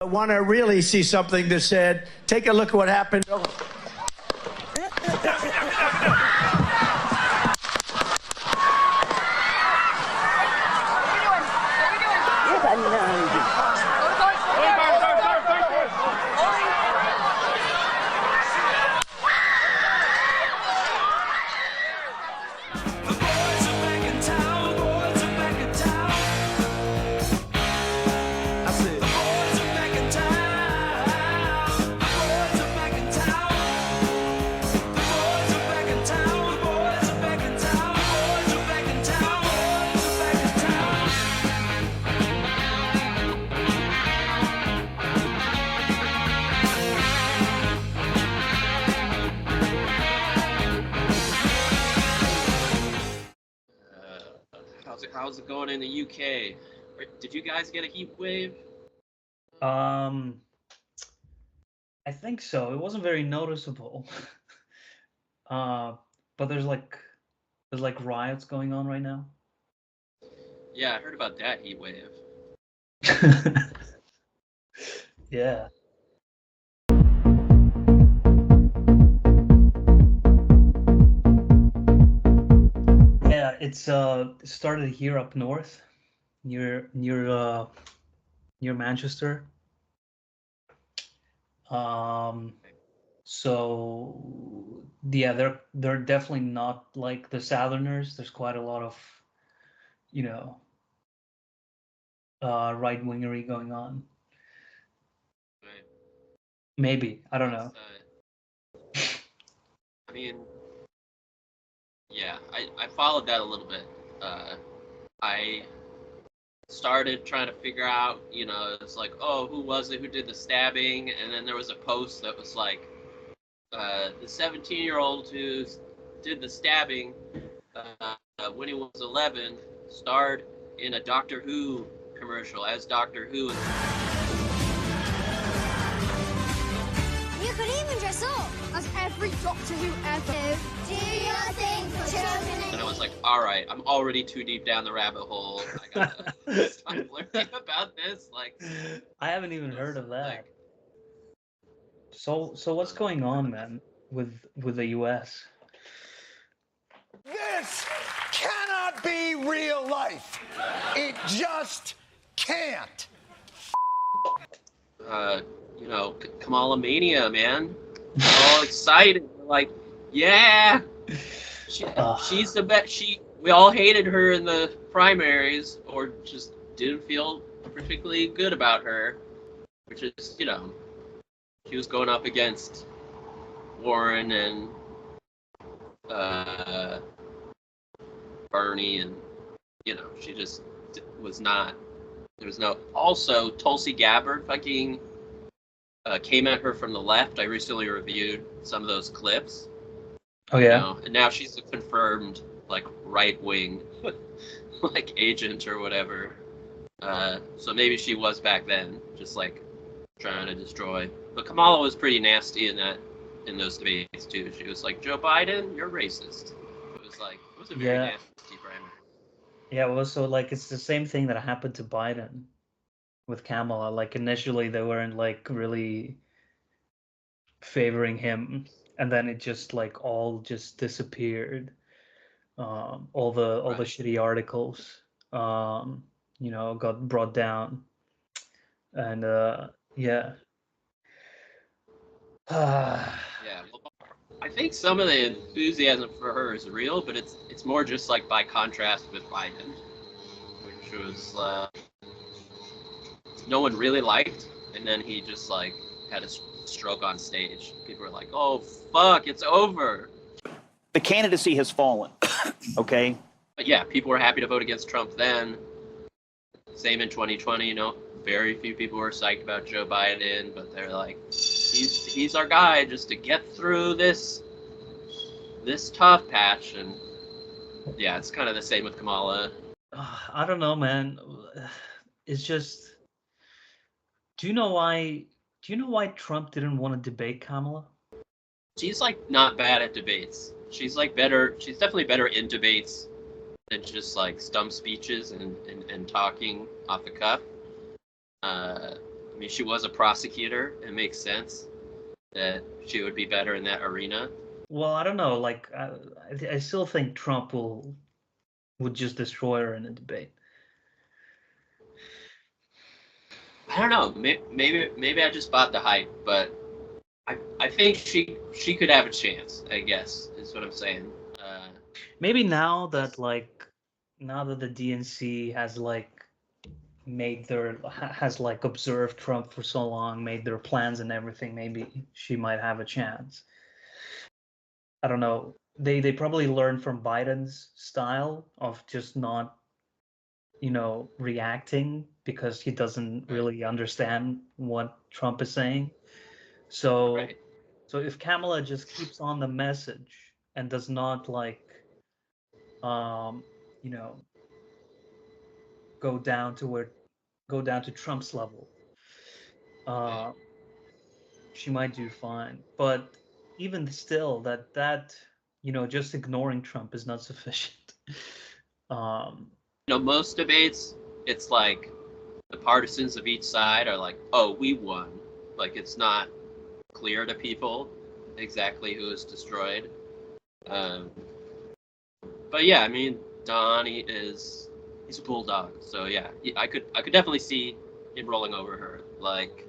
I want to really see something that said, take a look at what happened. How's it going in the UK? Did you guys get a heat wave? I think so. It wasn't very noticeable. But there's like riots going on right now. Yeah, I heard about that heat wave. Yeah. Yeah, it's it started here up north, near Manchester. So yeah, they're definitely not like the Southerners. There's quite a lot of, you know, right-wingery going on. Right. Maybe, I don't know. I mean, yeah, I followed that a little bit. I started trying to figure out, it's like, oh, who was it who did the stabbing? And then there was a post that was like, the 17-year-old who did the stabbing when he was 11 starred in a Doctor Who commercial as Doctor Who. You could even dress up as every Doctor Who ever. Do your thing for children. And I was like, all right, I'm already too deep down the rabbit hole. I gotta stop learning about this. Like, I haven't even heard of that. So what's going on, man, with the US? This cannot be real life. It just can't. Kamala Mania, man. All excited. We're like, yeah. She's the best. We all hated her in the primaries, or just didn't feel particularly good about her, which is, she was going up against Warren and Bernie, and she just was not. There was no. Also, Tulsi Gabbard fucking came at her from the left. I recently reviewed some of those clips. Oh yeah. And now she's a confirmed like right wing, like agent or whatever. So maybe she was back then, just like trying to destroy. But Kamala was pretty nasty in those debates too. She was like, Joe Biden, you're racist. It was a very nasty primary. Yeah, well, so like it's the same thing that happened to Biden with Kamala. Like initially they weren't like really favoring him, and then it just like all just disappeared. All the shitty articles, got brought down, and yeah. Yeah, well, I think some of the enthusiasm for her is real, but it's more just like by contrast with Biden, which was no one really liked, and then he just like had a stroke on stage. People were like, "Oh fuck, it's over." The candidacy has fallen. Okay. But yeah, people were happy to vote against Trump then. Same in 2020. Very few people were psyched about Joe Biden, but they're like, he's our guy just to get through this tough patch. And yeah, it's kind of the same with Kamala. I don't know, man. It's just, do you know why Trump didn't want to debate Kamala? She's like not bad at debates. She's definitely better in debates than just like stump speeches and talking off the cuff. I mean, she was a prosecutor. It makes sense that she would be better in that arena. Well, I don't know. Like, I still think Trump would just destroy her in a debate. I don't know. Maybe I just bought the hype, but I think she could have a chance. I guess is what I'm saying. Maybe now that the DNC has observed Trump for so long, made their plans and everything, maybe she might have a chance. I don't know. They probably learned from Biden's style of just not, reacting because he doesn't really understand what Trump is saying. So Right. so if Kamala just keeps on the message and does not go down to Trump's level, she might do fine. But even still, that just ignoring Trump is not sufficient. Most debates, it's like the partisans of each side are like, "Oh, we won." Like it's not clear to people exactly who is destroyed. But yeah, I mean, Donnie he's a bulldog, so yeah, I could definitely see him rolling over her. Like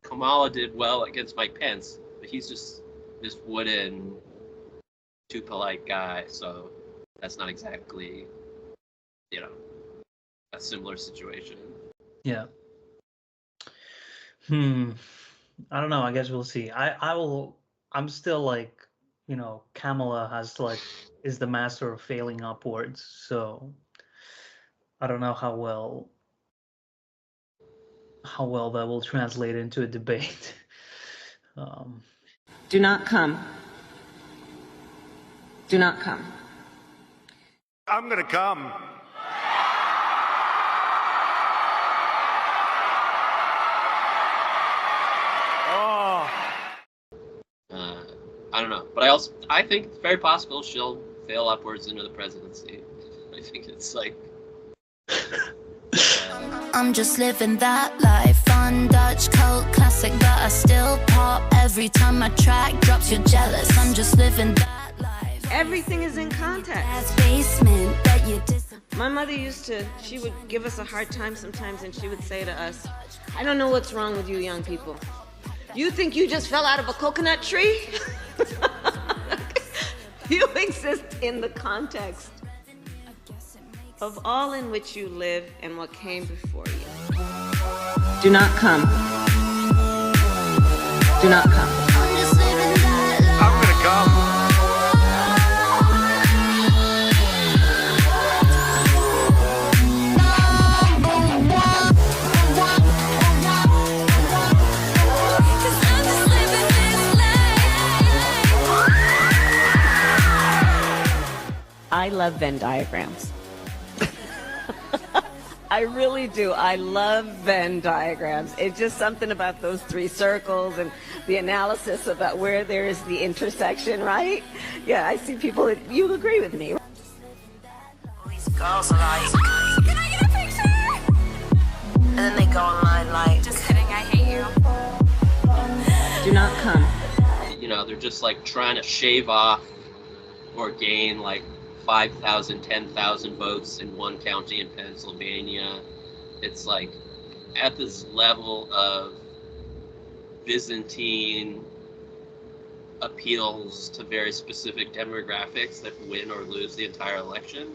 Kamala did well against Mike Pence, but he's just this wooden, too polite guy, so that's not exactly, a similar situation. Yeah. I don't know. I guess we'll see. I'm still Kamala is the master of failing upwards. So I don't know how well that will translate into a debate. Do not come. Do not come. I'm gonna come. I don't know, but I think it's very possible she'll fail upwards into the presidency. I think it's like. I'm just living that life. Fun Dutch cult classic that I still pop every time my track drops. You're jealous. I'm just living that life. Everything is in context. Basement that you My mother she would give us a hard time sometimes, and she would say to us, "I don't know what's wrong with you young people. You think you just fell out of a coconut tree? You exist in the context of all in which you live and what came before you. Do not come. Do not come." I'm gonna come. I love Venn diagrams. I really do. I love Venn diagrams. It's just something about those three circles and the analysis about where there is the intersection, right? Yeah, I see people that you agree with me. These girls are like, can I get a picture? And then they go online like, just kidding, I hate you. Do not come. They're just like trying to shave off or gain like 5,000, 10,000 votes in one county in Pennsylvania. It's like at this level of Byzantine appeals to very specific demographics that win or lose the entire election,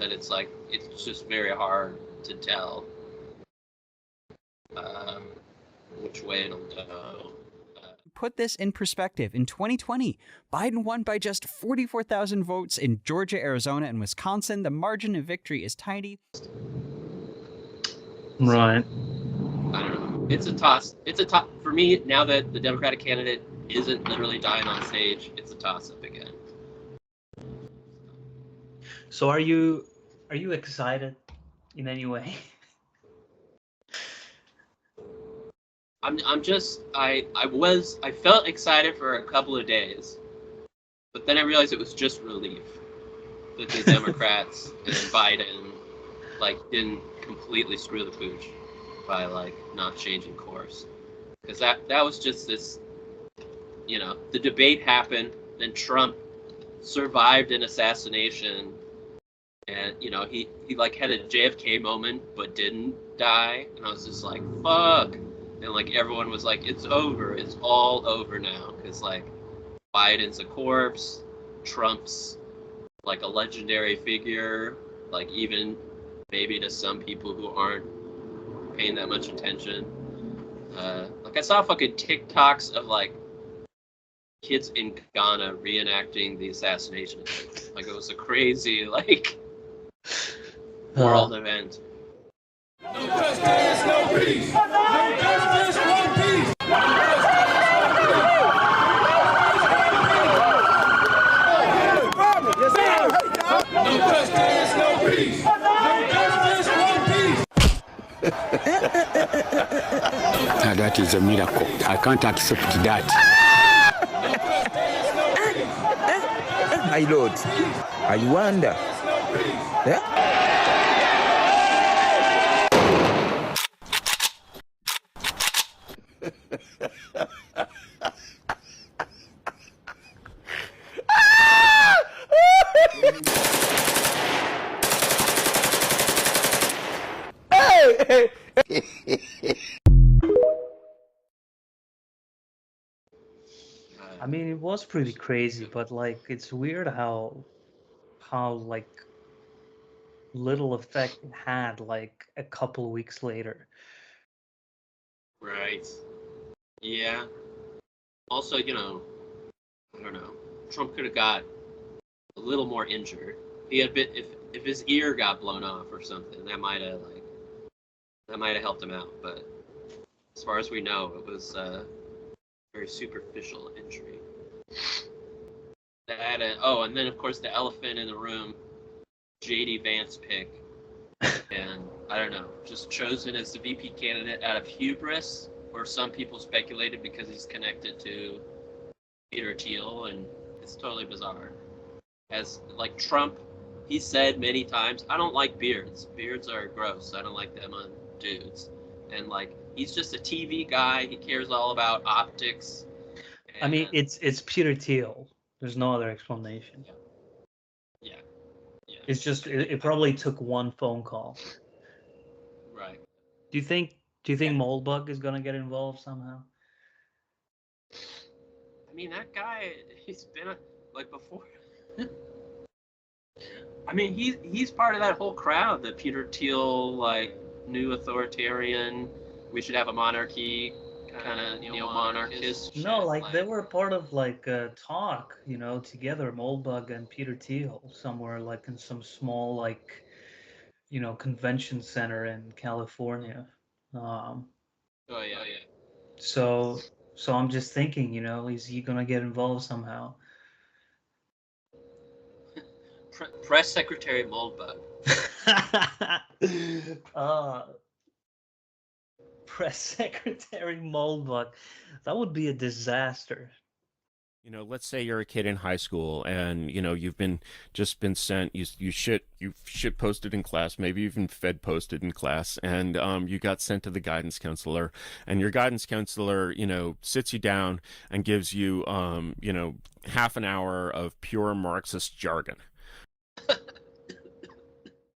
that it's like, it's just very hard to tell which way it'll go. Put this in perspective. In 2020, Biden won by just 44,000 votes in Georgia, Arizona, and Wisconsin. The margin of victory is tiny. Right. I don't know. It's a toss. For me, now that the Democratic candidate isn't literally dying on stage, it's a toss-up again. So are you excited in any way? I felt excited for a couple of days, but then I realized it was just relief that the Democrats and Biden didn't completely screw the pooch. by like not changing course, because that was just this, the debate happened, then Trump survived an assassination, and he like had a JFK moment but didn't die, and I was just like, fuck. And like everyone was like, it's over, it's all over now, because like Biden's a corpse, Trump's like a legendary figure, like even maybe to some people who aren't paying that much attention. Like I saw fucking TikToks of like kids in Ghana reenacting the assassination. Like it was a crazy like world event. No justice, no peace. No justice, no peace. No justice, no peace. No justice, no peace. That is a miracle. I can't accept that. My lord, I wonder. Yeah? I mean, it was pretty crazy, but like it's weird how like little effect it had like a couple weeks later. Right. Yeah. Also, I don't know. Trump could have got a little more injured. He had if his ear got blown off or something, that might have helped him out. But as far as we know, it was very superficial injury. And then of course the elephant in the room, J.D. Vance pick, and I don't know, just chosen as the VP candidate out of hubris, or some people speculated because he's connected to Peter Thiel, and it's totally bizarre. As like Trump, he said many times, I don't like beards. Beards are gross. I don't like them on dudes. And like he's just a TV guy. He cares all about optics. I mean, it's Peter Thiel. There's no other explanation. Yeah. It's just it probably took one phone call. Right. Do you think Moldbug is gonna get involved somehow? I mean, that guy, he's been like before. I mean, he's part of that whole crowd, the Peter Thiel, like, new authoritarian, we should have a monarchy, kind of neo-monarchist. No, like they were part of like a talk, together, Moldbug and Peter Thiel, somewhere like in some small like, convention center in California. Oh yeah. So I'm just thinking, is he gonna get involved somehow? Press Secretary Moldbug. Press Secretary Moldbug. That would be a disaster. Let's say you're a kid in high school and, you've been sent, you shit posted in class, maybe even fed posted in class, and you got sent to the guidance counselor, and your guidance counselor, sits you down and gives you, half an hour of pure Marxist jargon.